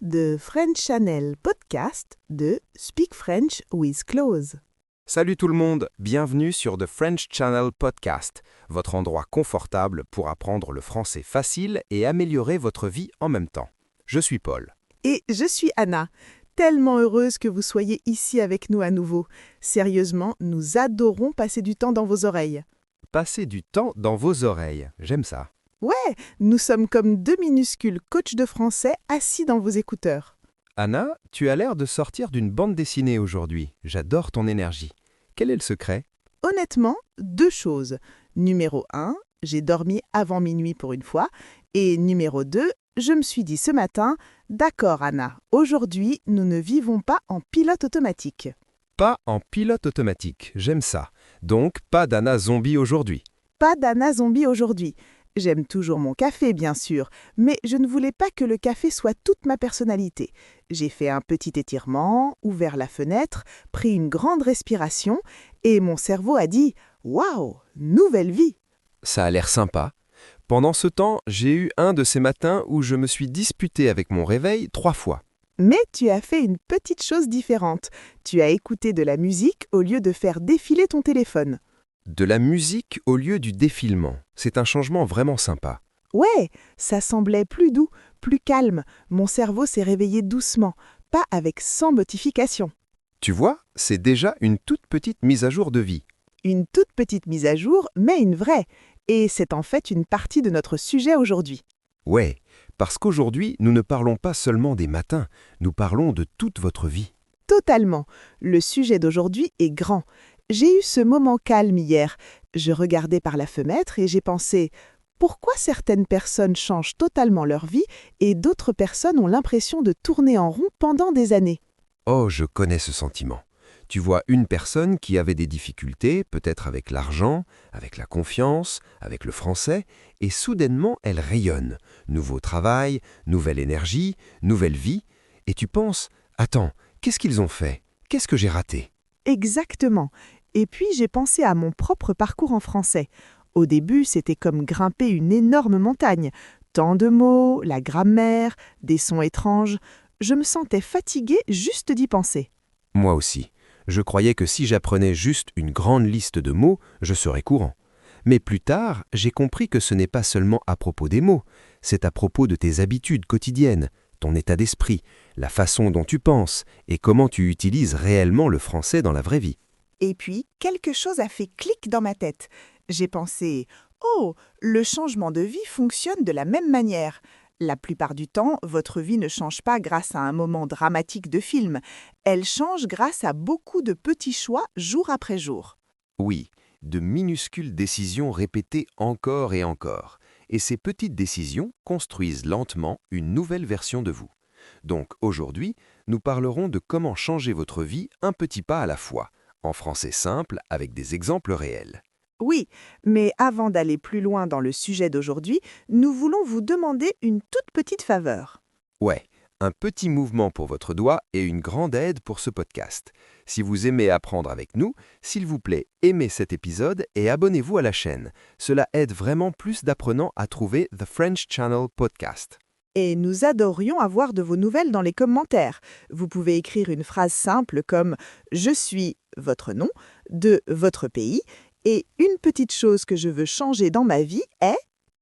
de French Channel Podcast de Speak French with Clause. Salut tout le monde, bienvenue sur The French Channel Podcast, votre endroit confortable pour apprendre le français facile et améliorer votre vie en même temps. Je suis Paul. Et je suis Anna, tellement heureuse que vous soyez ici avec nous à nouveau. Sérieusement, nous adorons passer du temps dans vos oreilles. Passez du temps dans vos oreilles, j'aime ça. Ouais, nous sommes comme deux minuscules coachs de français assis dans vos écouteurs. Anna, tu as l'air de sortir d'une bande dessinée aujourd'hui. J'adore ton énergie. Quel est le secret ? Honnêtement, deux choses. Numéro 1, j'ai dormi avant minuit pour une fois. Et numéro 2, je me suis dit ce matin, d'accord Anna, aujourd'hui, nous ne vivons pas en pilote automatique. Pas en pilote automatique, j'aime ça. Donc, pas d'Anna zombie aujourd'hui. Pas d'Anna zombie aujourd'hui. J'aime toujours mon café, bien sûr, mais je ne voulais pas que le café soit toute ma personnalité. J'ai fait un petit étirement, ouvert la fenêtre, pris une grande respiration, et mon cerveau a dit « Waouh, nouvelle vie !» Ça a l'air sympa. Pendant ce temps, j'ai eu un de ces matins où je me suis disputé avec mon réveil 3 fois. Mais tu as fait une petite chose différente. Tu as écouté de la musique au lieu de faire défiler ton téléphone. De la musique au lieu du défilement. C'est un changement vraiment sympa. Ouais, ça semblait plus doux, plus calme. Mon cerveau s'est réveillé doucement, pas avec 100 notifications. Tu vois, c'est déjà une toute petite mise à jour de vie. Une toute petite mise à jour, mais une vraie. Et c'est en fait une partie de notre sujet aujourd'hui. Ouais, parce qu'aujourd'hui, nous ne parlons pas seulement des matins, nous parlons de toute votre vie. Totalement. Le sujet d'aujourd'hui est grand. J'ai eu ce moment calme hier. Je regardais par la fenêtre et j'ai pensé « Pourquoi certaines personnes changent totalement leur vie et d'autres personnes ont l'impression de tourner en rond pendant des années ?» Oh, je connais ce sentiment. Tu vois une personne qui avait des difficultés, peut-être avec l'argent, avec la confiance, avec le français, et soudainement elle rayonne. Nouveau travail, nouvelle énergie, nouvelle vie. Et tu penses « Attends, qu'est-ce qu'ils ont fait ? Qu'est-ce que j'ai raté ?» Exactement. Et puis j'ai pensé à mon propre parcours en français. Au début, c'était comme grimper une énorme montagne. Tant de mots, la grammaire, des sons étranges. Je me sentais fatiguée juste d'y penser. Moi aussi. Je croyais que si j'apprenais juste une grande liste de mots, je serais courant. Mais plus tard, j'ai compris que ce n'est pas seulement à propos des mots, c'est à propos de tes habitudes quotidiennes, ton état d'esprit, la façon dont tu penses et comment tu utilises réellement le français dans la vraie vie. Et puis, quelque chose a fait clic dans ma tête. J'ai pensé « Oh, le changement de vie fonctionne de la même manière. La plupart du temps, votre vie ne change pas grâce à un moment dramatique de film. Elle change grâce à beaucoup de petits choix jour après jour. » Oui, de minuscules décisions répétées encore et encore. Et ces petites décisions construisent lentement une nouvelle version de vous. Donc aujourd'hui, nous parlerons de comment changer votre vie un petit pas à la fois, en français simple avec des exemples réels. Oui, mais avant d'aller plus loin dans le sujet d'aujourd'hui, nous voulons vous demander une toute petite faveur. Ouais, un petit mouvement pour votre doigt et une grande aide pour ce podcast. Si vous aimez apprendre avec nous, s'il vous plaît, aimez cet épisode et abonnez-vous à la chaîne. Cela aide vraiment plus d'apprenants à trouver The French Channel Podcast. Et nous adorions avoir de vos nouvelles dans les commentaires. Vous pouvez écrire une phrase simple comme « Je suis votre nom » de votre pays et une petite chose que je veux changer dans ma vie est…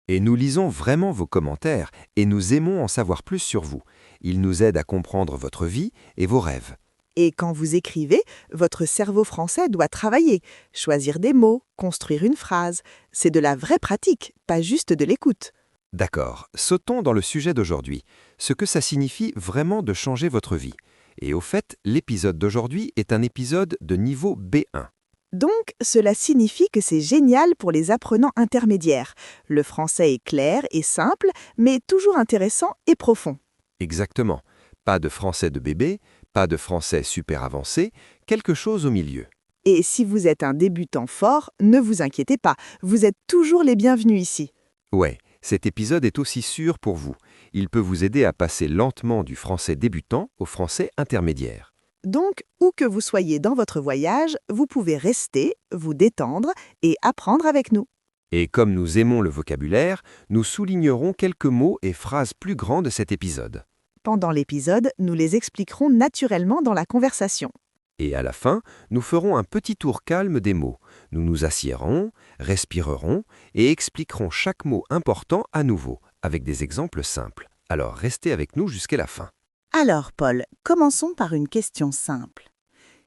Et nous lisons vraiment vos commentaires et nous aimons en savoir plus sur vous. Ils nous aident à comprendre votre vie et vos rêves. Et quand vous écrivez, votre cerveau français doit travailler, choisir des mots, construire une phrase. C'est de la vraie pratique, pas juste de l'écoute. D'accord, sautons dans le sujet d'aujourd'hui, ce que ça signifie vraiment de changer votre vie. Et au fait, l'épisode d'aujourd'hui est un épisode de niveau B1. Donc, cela signifie que c'est génial pour les apprenants intermédiaires. Le français est clair et simple, mais toujours intéressant et profond. Exactement. Pas de français de bébé, pas de français super avancé, quelque chose au milieu. Et si vous êtes un débutant fort, ne vous inquiétez pas, vous êtes toujours les bienvenus ici. Ouais, cet épisode est aussi sûr pour vous. Il peut vous aider à passer lentement du français débutant au français intermédiaire. Donc, où que vous soyez dans votre voyage, vous pouvez rester, vous détendre et apprendre avec nous. Et comme nous aimons le vocabulaire, nous soulignerons quelques mots et phrases plus grands de cet épisode. Pendant l'épisode, nous les expliquerons naturellement dans la conversation. Et à la fin, nous ferons un petit tour calme des mots. Nous nous assiérons, respirerons et expliquerons chaque mot important à nouveau, avec des exemples simples. Alors restez avec nous jusqu'à la fin. Alors, Paul, commençons par une question simple.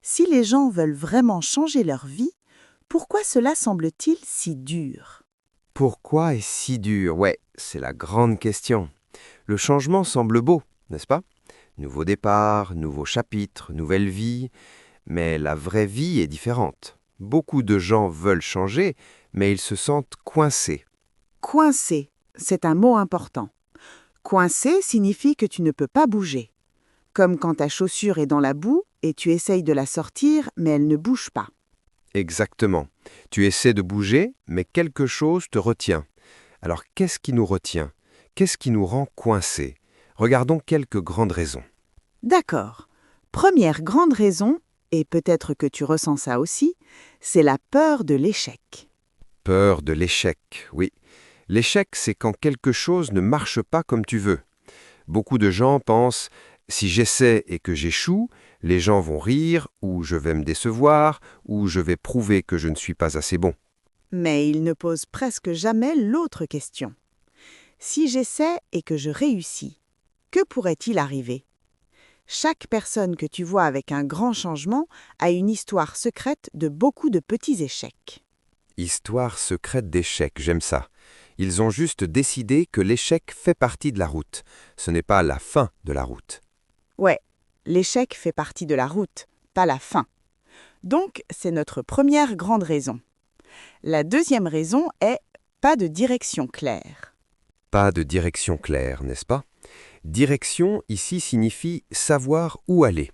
Si les gens veulent vraiment changer leur vie, pourquoi cela semble-t-il si dur? Pourquoi est si dur? Ouais, c'est la grande question. Le changement semble beau, n'est-ce pas? Nouveau départ, nouveau chapitre, nouvelle vie. Mais la vraie vie est différente. Beaucoup de gens veulent changer, mais ils se sentent coincés. Coincé, c'est un mot important. Coincé signifie que tu ne peux pas bouger. Comme quand ta chaussure est dans la boue et tu essayes de la sortir, mais elle ne bouge pas. Exactement. Tu essaies de bouger, mais quelque chose te retient. Alors qu'est-ce qui nous retient? Qu'est-ce qui nous rend coincés? Regardons quelques grandes raisons. D'accord. Première grande raison, et peut-être que tu ressens ça aussi, c'est la peur de l'échec. Peur de l'échec, oui. L'échec, c'est quand quelque chose ne marche pas comme tu veux. Beaucoup de gens pensent « si j'essaie et que j'échoue, les gens vont rire, ou je vais me décevoir, ou je vais prouver que je ne suis pas assez bon. » Mais il ne pose presque jamais l'autre question. Si j'essaie et que je réussis, que pourrait-il arriver? Chaque personne que tu vois avec un grand changement a une histoire secrète de beaucoup de petits échecs. Histoire secrète d'échec, j'aime ça. Ils ont juste décidé que l'échec fait partie de la route. Ce n'est pas la fin de la route. Ouais, l'échec fait partie de la route, pas la fin. Donc, c'est notre première grande raison. La deuxième raison est pas de direction claire. Pas de direction claire, n'est-ce pas? Direction ici signifie savoir où aller,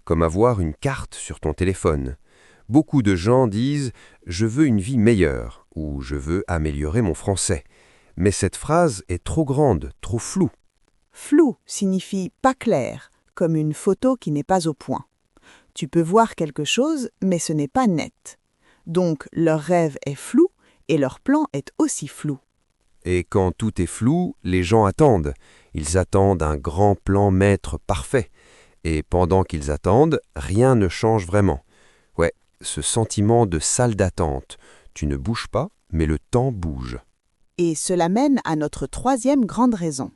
comme avoir une carte sur ton téléphone. Beaucoup de gens disent « je veux une vie meilleure » ou « je veux améliorer mon français ». Mais cette phrase est trop grande, trop floue. Flou signifie pas clair, comme une photo qui n'est pas au point. Tu peux voir quelque chose, mais ce n'est pas net. Donc, leur rêve est flou et leur plan est aussi flou. Et quand tout est flou, les gens attendent. Ils attendent un grand plan maître parfait. Et pendant qu'ils attendent, rien ne change vraiment. Ouais, ce sentiment de salle d'attente. Tu ne bouges pas, mais le temps bouge. Et cela mène à notre troisième grande raison.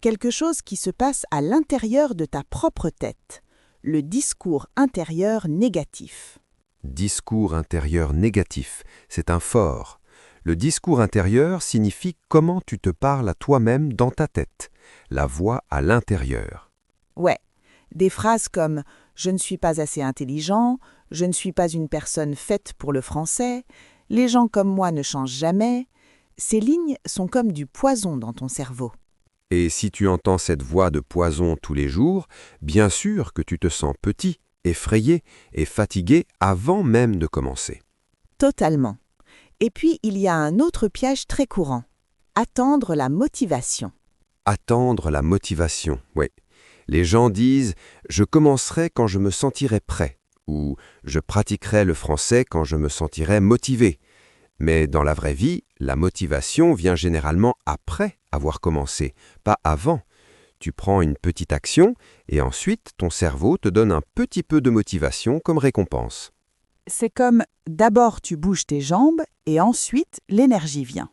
Quelque chose qui se passe à l'intérieur de ta propre tête. Le discours intérieur négatif. Discours intérieur négatif, c'est un fort. Le discours intérieur signifie comment tu te parles à toi-même dans ta tête, la voix à l'intérieur. Ouais, des phrases comme « je ne suis pas assez intelligent »,« je ne suis pas une personne faite pour le français »,« les gens comme moi ne changent jamais », ces lignes sont comme du poison dans ton cerveau. Et si tu entends cette voix de poison tous les jours, bien sûr que tu te sens petit, effrayé et fatigué avant même de commencer. Totalement. Et puis, il y a un autre piège très courant. Attendre la motivation. Attendre la motivation, oui. Les gens disent « je commencerai quand je me sentirai prêt » ou « je pratiquerai le français quand je me sentirai motivé ». Mais dans la vraie vie, la motivation vient généralement après avoir commencé, pas avant. Tu prends une petite action et ensuite ton cerveau te donne un petit peu de motivation comme récompense. C'est comme d'abord tu bouges tes jambes et ensuite l'énergie vient.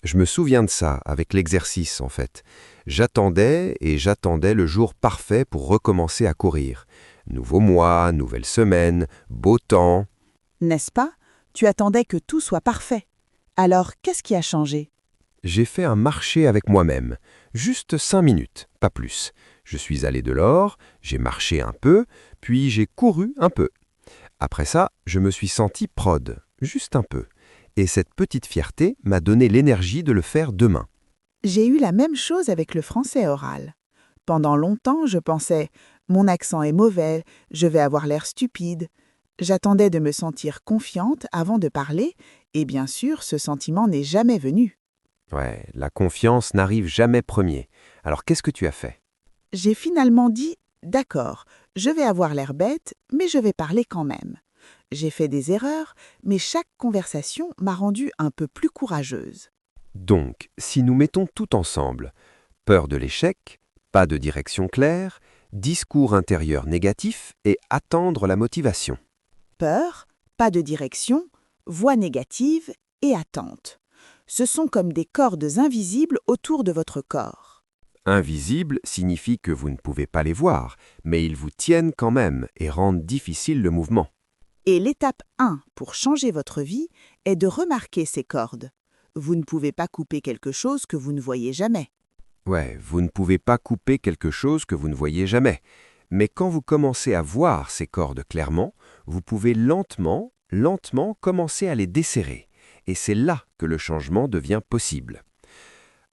Je me souviens de ça avec l'exercice en fait. J'attendais et j'attendais le jour parfait pour recommencer à courir. Nouveau mois, nouvelle semaine, beau temps. N'est-ce pas? Tu attendais que tout soit parfait. Alors, qu'est-ce qui a changé? J'ai fait un marché avec moi-même, juste 5 minutes, pas plus. Je suis allé dehors, j'ai marché un peu, puis j'ai couru un peu. Après ça, je me suis senti prod, juste un peu. Et cette petite fierté m'a donné l'énergie de le faire demain. J'ai eu la même chose avec le français oral. Pendant longtemps, je pensais « mon accent est mauvais, je vais avoir l'air stupide ». J'attendais de me sentir confiante avant de parler, et bien sûr, ce sentiment n'est jamais venu. Ouais, la confiance n'arrive jamais premier. Alors qu'est-ce que tu as fait? J'ai finalement dit « d'accord, je vais avoir l'air bête, mais je vais parler quand même ». J'ai fait des erreurs, mais chaque conversation m'a rendue un peu plus courageuse. Donc, si nous mettons tout ensemble, peur de l'échec, Pas de direction claire, discours intérieur négatif et attendre la motivation. Peur, pas de direction, voix négative et attente. Ce sont comme des cordes invisibles autour de votre corps. Invisible signifie que vous ne pouvez pas les voir, mais ils vous tiennent quand même et rendent difficile le mouvement. Et l'étape 1 pour changer votre vie est de remarquer ces cordes. Vous ne pouvez pas couper quelque chose que vous ne voyez jamais. Ouais, vous ne pouvez pas couper quelque chose que vous ne voyez jamais. Mais quand vous commencez à voir ces cordes clairement, vous pouvez lentement commencer à les desserrer. Et c'est là que le changement devient possible.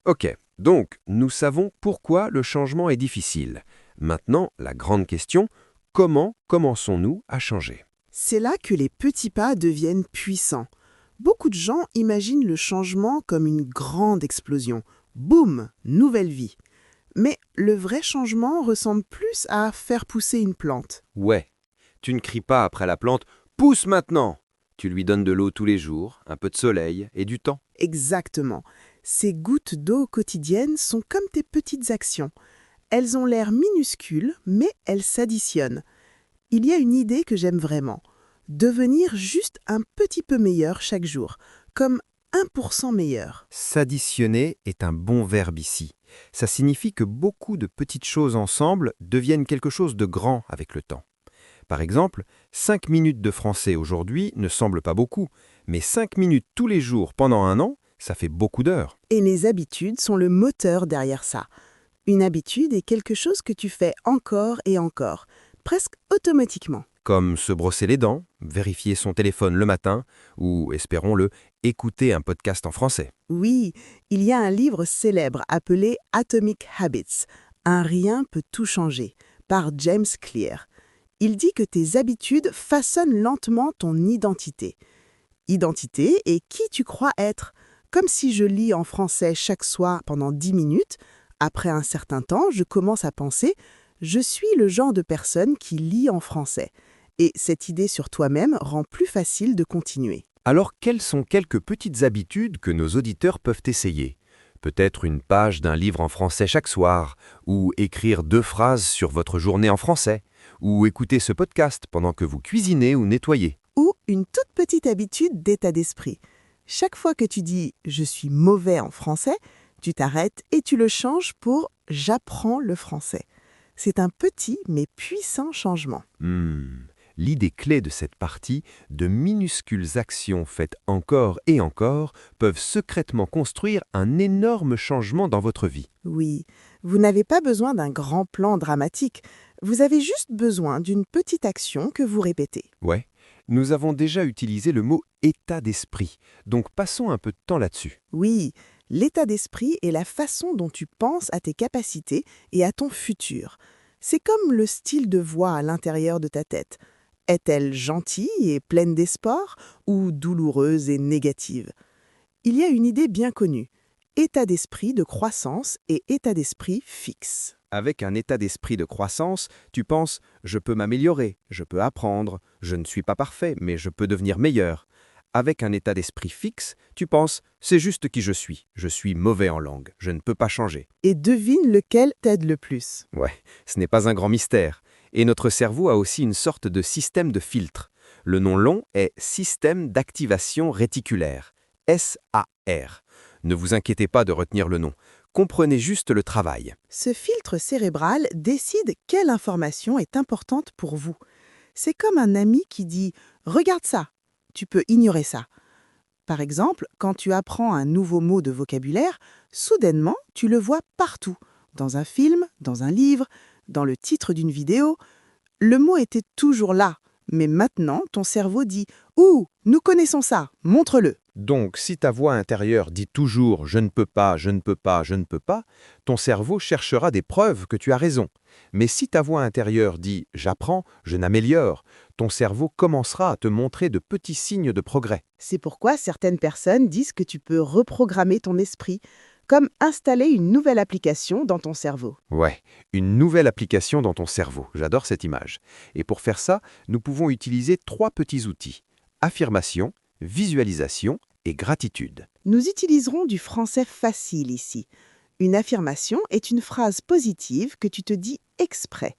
Ok, donc nous savons pourquoi le changement est difficile. Maintenant, la grande question, comment commençons-nous à changer? C'est là que les petits pas deviennent puissants. Beaucoup de gens imaginent le changement comme une grande explosion. Boum, nouvelle vie. Mais le vrai changement ressemble plus à faire pousser une plante. Ouais, tu ne cries pas après la plante « Pousse maintenant !» Tu lui donnes de l'eau tous les jours, un peu de soleil et du temps. Exactement. Ces gouttes d'eau quotidiennes sont comme tes petites actions. Elles ont l'air minuscules, mais elles s'additionnent. Il y a une idée que j'aime vraiment. Devenir juste un petit peu meilleur chaque jour, comme 1% meilleur. S'additionner est un bon verbe ici. Ça signifie que beaucoup de petites choses ensemble deviennent quelque chose de grand avec le temps. Par exemple, 5 minutes de français aujourd'hui ne semblent pas beaucoup, mais 5 minutes tous les jours pendant un an, ça fait beaucoup d'heures. Et les habitudes sont le moteur derrière ça. Une habitude est quelque chose que tu fais encore et encore, presque automatiquement. Comme se brosser les dents, vérifier son téléphone le matin, ou, espérons-le, écouter un podcast en français. Oui, il y a un livre célèbre appelé Atomic Habits, Un rien peut tout changer, par James Clear. Il dit que tes habitudes façonnent lentement ton identité. Identité est qui tu crois être. Comme si je lis en français chaque soir pendant 10 minutes, après un certain temps, je commence à penser « je suis le genre de personne qui lit en français ». Et cette idée sur toi-même rend plus facile de continuer. Alors, quelles sont quelques petites habitudes que nos auditeurs peuvent essayer? Peut-être une page d'un livre en français chaque soir, ou écrire 2 phrases sur votre journée en français, ou écouter ce podcast pendant que vous cuisinez ou nettoyez. Ou une toute petite habitude d'état d'esprit. Chaque fois que tu dis « je suis mauvais en français », tu t'arrêtes et tu le changes pour « j'apprends le français ». C'est un petit mais puissant changement. L'idée clé de cette partie, de minuscules actions faites encore et encore, peuvent secrètement construire un énorme changement dans votre vie. Oui, vous n'avez pas besoin d'un grand plan dramatique. Vous avez juste besoin d'une petite action que vous répétez. Ouais, nous avons déjà utilisé le mot « état d'esprit », donc passons un peu de temps là-dessus. Oui, l'état d'esprit est la façon dont tu penses à tes capacités et à ton futur. C'est comme le style de voix à l'intérieur de ta tête. Est-elle gentille et pleine d'espoir ou douloureuse et négative? Il y a une idée bien connue. État d'esprit de croissance et état d'esprit fixe. Avec un état d'esprit de croissance, tu penses « je peux m'améliorer, je peux apprendre, je ne suis pas parfait, mais je peux devenir meilleur ». Avec un état d'esprit fixe, tu penses « c'est juste qui je suis mauvais en langue, je ne peux pas changer ». Et devine lequel t'aide le plus. Ouais, ce n'est pas un grand mystère. Et notre cerveau a aussi une sorte de système de filtre. Le nom long est Système d'activation réticulaire, SAR. Ne vous inquiétez pas de retenir le nom. Comprenez juste le travail. Ce filtre cérébral décide quelle information est importante pour vous. C'est comme un ami qui dit « regarde ça ». Tu peux ignorer ça. Par exemple, quand tu apprends un nouveau mot de vocabulaire, soudainement, tu le vois partout. Dans un film, dans un livre, dans le titre d'une vidéo. Le mot était toujours là, mais maintenant, ton cerveau dit « Ouh, nous connaissons ça, montre-le ». Donc, si ta voix intérieure dit toujours « je ne peux pas, je ne peux pas, je ne peux pas », ton cerveau cherchera des preuves que tu as raison. Mais si ta voix intérieure dit « j'apprends, je n'améliore », ton cerveau commencera à te montrer de petits signes de progrès. C'est pourquoi certaines personnes disent que tu peux reprogrammer ton esprit, comme installer une nouvelle application dans ton cerveau. Ouais, une nouvelle application dans ton cerveau. J'adore cette image. Et pour faire ça, nous pouvons utiliser 3 petits outils. Affirmation, visualisation et gratitude. Nous utiliserons du français facile ici. Une affirmation est une phrase positive que tu te dis exprès.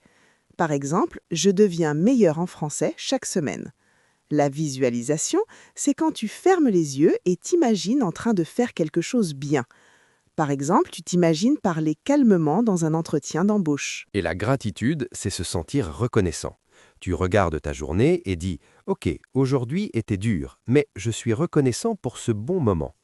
Par exemple, je deviens meilleur en français chaque semaine. La visualisation, c'est quand tu fermes les yeux et t'imagines en train de faire quelque chose bien. Par exemple, tu t'imagines parler calmement dans un entretien d'embauche. Et la gratitude, c'est se sentir reconnaissant. Tu regardes ta journée et dis « Ok, aujourd'hui était dur, mais je suis reconnaissant pour ce bon moment ».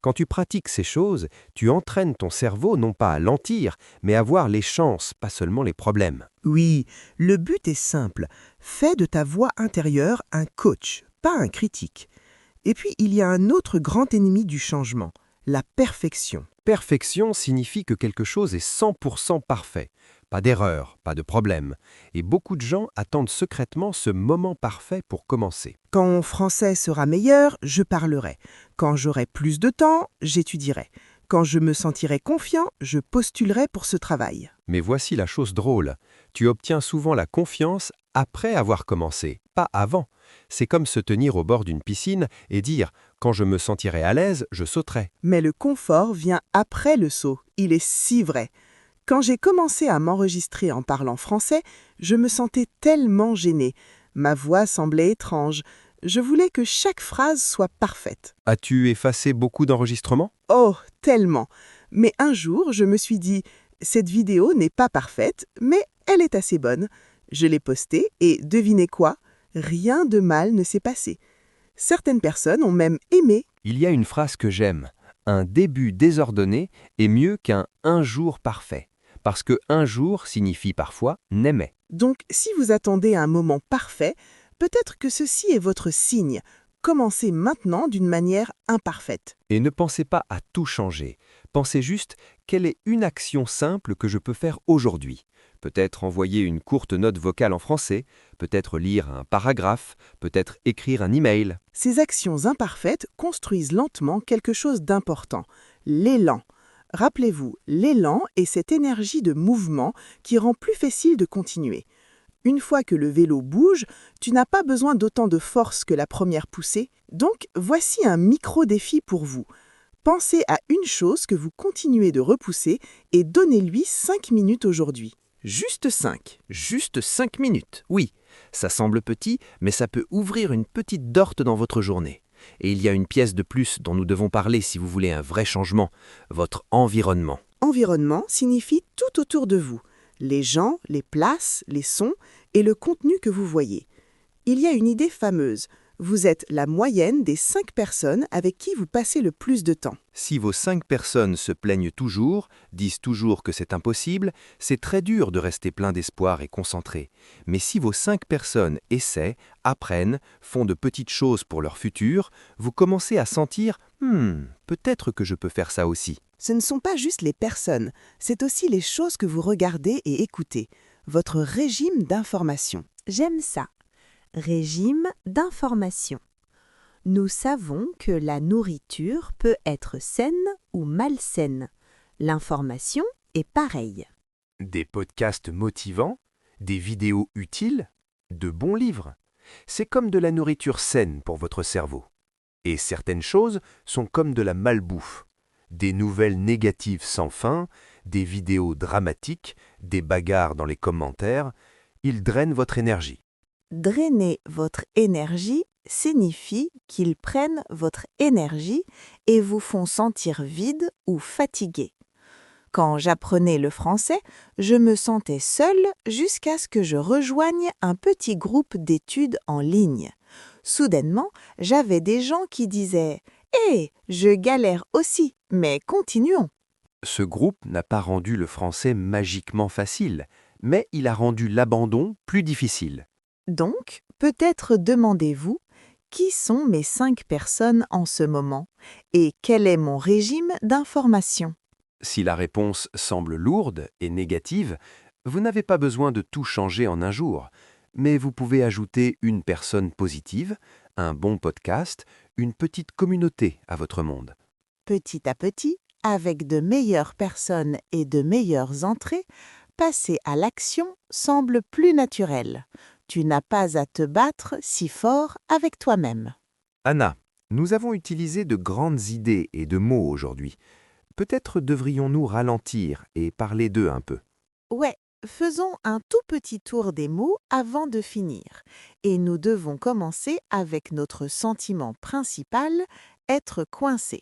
Quand tu pratiques ces choses, tu entraînes ton cerveau non pas à lentir, mais à voir les chances, pas seulement les problèmes. Oui, le but est simple. Fais de ta voix intérieure un coach, pas un critique. Et puis, il y a un autre grand ennemi du changement, la perfection. Perfection signifie que quelque chose est 100% parfait. Pas d'erreur, pas de problème. Et beaucoup de gens attendent secrètement ce moment parfait pour commencer. Quand mon français sera meilleur, je parlerai. Quand j'aurai plus de temps, j'étudierai. Quand je me sentirai confiant, je postulerai pour ce travail. Mais voici la chose drôle. Tu obtiens souvent la confiance après avoir commencé, pas avant. C'est comme se tenir au bord d'une piscine et dire « Quand je me sentirai à l'aise, je sauterai ». Mais le confort vient après le saut. Il est si vrai. Quand j'ai commencé à m'enregistrer en parlant français, je me sentais tellement gênée. Ma voix semblait étrange. Je voulais que chaque phrase soit parfaite. As-tu effacé beaucoup d'enregistrements? Oh, tellement. Mais un jour, je me suis dit, cette vidéo n'est pas parfaite, mais elle est assez bonne. Je l'ai postée et devinez quoi? Rien de mal ne s'est passé. Certaines personnes ont même aimé. Il y a une phrase que j'aime. Un début désordonné est mieux qu'un un jour parfait. Parce que un jour signifie parfois n'aimer. Donc, si vous attendez un moment parfait, peut-être que ceci est votre signe. Commencez maintenant d'une manière imparfaite. Et ne pensez pas à tout changer. Pensez juste, quelle est une action simple que je peux faire aujourd'hui? Peut-être envoyer une courte note vocale en français, peut-être lire un paragraphe, peut-être écrire un email. Ces actions imparfaites construisent lentement quelque chose d'important, l'élan. Rappelez-vous, l'élan est cette énergie de mouvement qui rend plus facile de continuer. Une fois que le vélo bouge, tu n'as pas besoin d'autant de force que la première poussée. Donc, voici un micro-défi pour vous. Pensez à une chose que vous continuez de repousser et donnez-lui 5 minutes aujourd'hui. Juste 5 minutes, oui. Ça semble petit, mais ça peut ouvrir une petite dorte dans votre journée. Et il y a une pièce de plus dont nous devons parler si vous voulez un vrai changement, votre environnement. Environnement signifie tout autour de vous. Les gens, les places, les sons et le contenu que vous voyez. Il y a une idée fameuse. Vous êtes la moyenne des 5 personnes avec qui vous passez le plus de temps. Si vos 5 personnes se plaignent toujours, disent toujours que c'est impossible, c'est très dur de rester plein d'espoir et concentré. Mais si vos 5 personnes essaient, apprennent, font de petites choses pour leur futur, vous commencez à sentir « peut-être que je peux faire ça aussi ». Ce ne sont pas juste les personnes, c'est aussi les choses que vous regardez et écoutez. Votre régime d'information. J'aime ça. Régime d'information. Nous savons que la nourriture peut être saine ou malsaine. L'information est pareille. Des podcasts motivants, des vidéos utiles, de bons livres. C'est comme de la nourriture saine pour votre cerveau. Et certaines choses sont comme de la malbouffe. Des nouvelles négatives sans fin, des vidéos dramatiques, des bagarres dans les commentaires, ils drainent votre énergie. Drainer votre énergie signifie qu'ils prennent votre énergie et vous font sentir vide ou fatigué. Quand j'apprenais le français, je me sentais seule jusqu'à ce que je rejoigne un petit groupe d'études en ligne. Soudainement, j'avais des gens qui disaient « Hé, je galère aussi, mais continuons !» Ce groupe n'a pas rendu le français magiquement facile, mais il a rendu l'abandon plus difficile. Donc, peut-être demandez-vous qui sont mes 5 personnes en ce moment et quel est mon régime d'information. Si la réponse semble lourde et négative, vous n'avez pas besoin de tout changer en un jour, mais vous pouvez ajouter une personne positive, un bon podcast, une petite communauté à votre monde. Petit à petit, avec de meilleures personnes et de meilleures entrées, passer à l'action semble plus naturel. Tu n'as pas à te battre si fort avec toi-même. Anna, nous avons utilisé de grandes idées et de mots aujourd'hui. Peut-être devrions-nous ralentir et parler d'eux un peu. Ouais, faisons un tout petit tour des mots avant de finir. Et nous devons commencer avec notre sentiment principal, être coincé.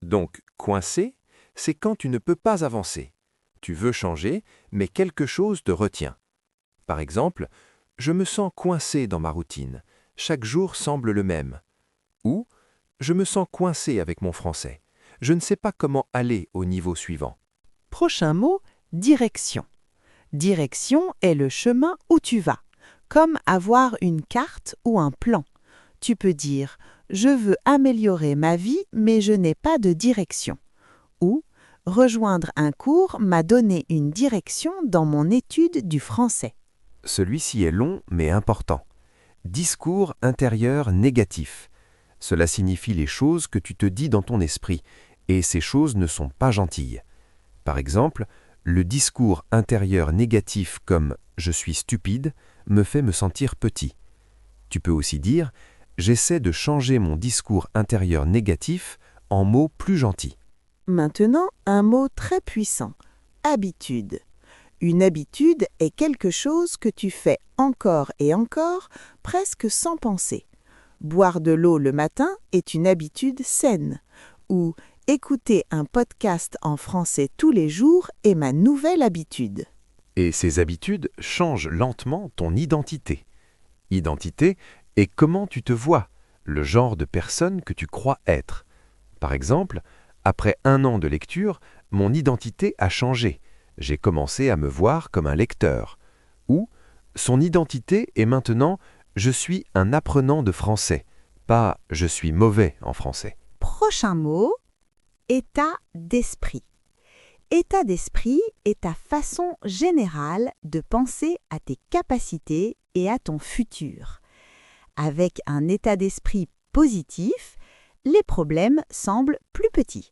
Donc, coincé, c'est quand tu ne peux pas avancer. Tu veux changer, mais quelque chose te retient. Par exemple, je me sens coincé dans ma routine. Chaque jour semble le même. Ou, je me sens coincé avec mon français. Je ne sais pas comment aller au niveau suivant. Prochain mot, direction. Direction est le chemin où tu vas, comme avoir une carte ou un plan. Tu peux dire « Je veux améliorer ma vie, mais je n'ai pas de direction » ou « Rejoindre un cours m'a donné une direction dans mon étude du français ». Celui-ci est long mais important. Discours intérieur négatif. Cela signifie les choses que tu te dis dans ton esprit, et ces choses ne sont pas gentilles. Par exemple, le discours intérieur négatif comme « je suis stupide » me fait me sentir petit. Tu peux aussi dire « j'essaie de changer mon discours intérieur négatif en mots plus gentils ». Maintenant, un mot très puissant, habitude. Une habitude est quelque chose que tu fais encore et encore, presque sans penser. Boire de l'eau le matin est une habitude saine. Ou écouter un podcast en français tous les jours est ma nouvelle habitude. Et ces habitudes changent lentement ton identité. Identité est comment tu te vois, le genre de personne que tu crois être. Par exemple, après 1 an de lecture, mon identité a changé. J'ai commencé à me voir comme un lecteur. Ou, son identité est maintenant « je suis un apprenant de français », pas « je suis mauvais en français ». Prochain mot, état d'esprit. État d'esprit est ta façon générale de penser à tes capacités et à ton futur. Avec un état d'esprit positif, les problèmes semblent plus petits.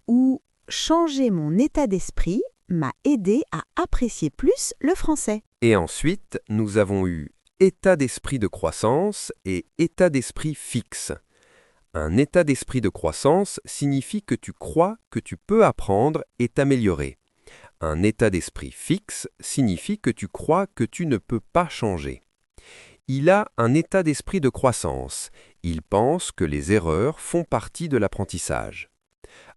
Ou changer mon état d'esprit m'a aidé à apprécier plus le français. Et ensuite, nous avons eu état d'esprit de croissance et état d'esprit fixe. Un état d'esprit de croissance signifie que tu crois que tu peux apprendre et t'améliorer. Un état d'esprit fixe signifie que tu crois que tu ne peux pas changer. Il a un état d'esprit de croissance. Il pense que les erreurs font partie de l'apprentissage.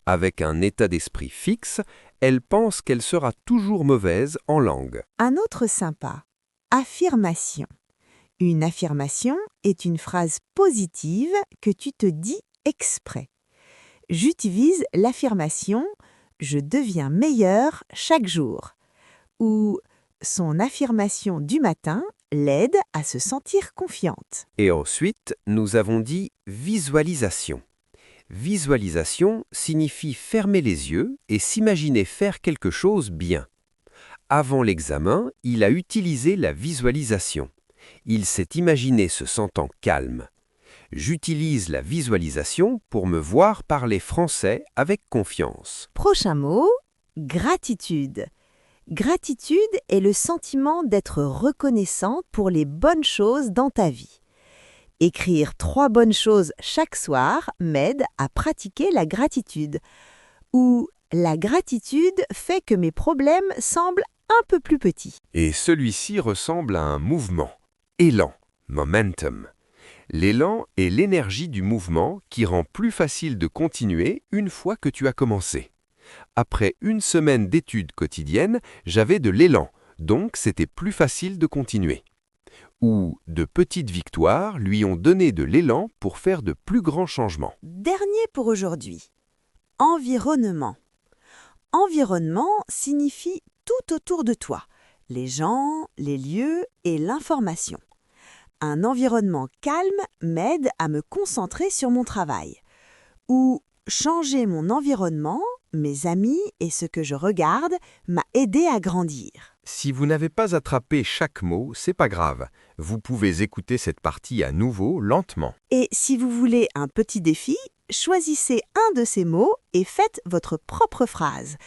Avec un état d'esprit fixe, elle pense qu'elle sera toujours mauvaise en langue. Un autre sympa, affirmation. Une affirmation est une phrase positive que tu te dis exprès. J'utilise l'affirmation « je deviens meilleur chaque jour » ou son affirmation du matin l'aide à se sentir confiante. Et ensuite, nous avons dit visualisation. Visualisation signifie fermer les yeux et s'imaginer faire quelque chose bien. Avant l'examen, il a utilisé la visualisation. Il s'est imaginé se sentant calme. J'utilise la visualisation pour me voir parler français avec confiance. Prochain mot, gratitude. Gratitude est le sentiment d'être reconnaissant pour les bonnes choses dans ta vie. Écrire 3 bonnes choses chaque soir m'aide à pratiquer la gratitude. Ou la gratitude fait que mes problèmes semblent un peu plus petits. Et celui-ci ressemble à un mouvement. Élan, momentum. L'élan est l'énergie du mouvement qui rend plus facile de continuer une fois que tu as commencé. Après 1 semaine d'études quotidiennes, j'avais de l'élan, donc c'était plus facile de continuer. Ou de petites victoires lui ont donné de l'élan pour faire de plus grands changements. Dernier pour aujourd'hui. Environnement. Environnement signifie tout autour de toi, les gens, les lieux et l'information. Un environnement calme m'aide à me concentrer sur mon travail. Ou changer mon environnement, mes amis et ce que je regarde m'a aidé à grandir. Si vous n'avez pas attrapé chaque mot, c'est pas grave. Vous pouvez écouter cette partie à nouveau lentement. Et si vous voulez un petit défi, choisissez un de ces mots et faites votre propre phrase.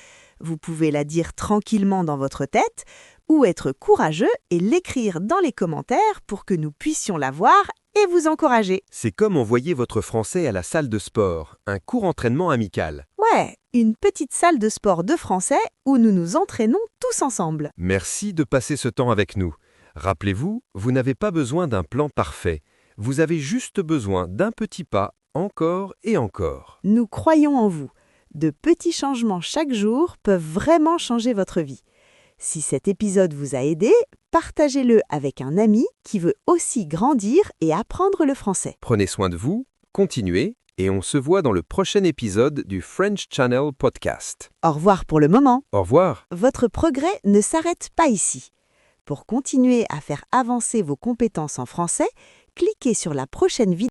Vous pouvez la dire tranquillement dans votre tête ou être courageux et l'écrire dans les commentaires pour que nous puissions la voir et vous encourager. C'est comme envoyer votre français à la salle de sport, un court entraînement amical. Ouais, une petite salle de sport de français où nous nous entraînons tous ensemble. Merci de passer ce temps avec nous. Rappelez-vous, vous n'avez pas besoin d'un plan parfait. Vous avez juste besoin d'un petit pas, encore et encore. Nous croyons en vous. De petits changements chaque jour peuvent vraiment changer votre vie. Si cet épisode vous a aidé, partagez-le avec un ami qui veut aussi grandir et apprendre le français. Prenez soin de vous, continuez, et on se voit dans le prochain épisode du French Channel Podcast. Au revoir pour le moment. Au revoir. Votre progrès ne s'arrête pas ici. Pour continuer à faire avancer vos compétences en français, cliquez sur la prochaine vidéo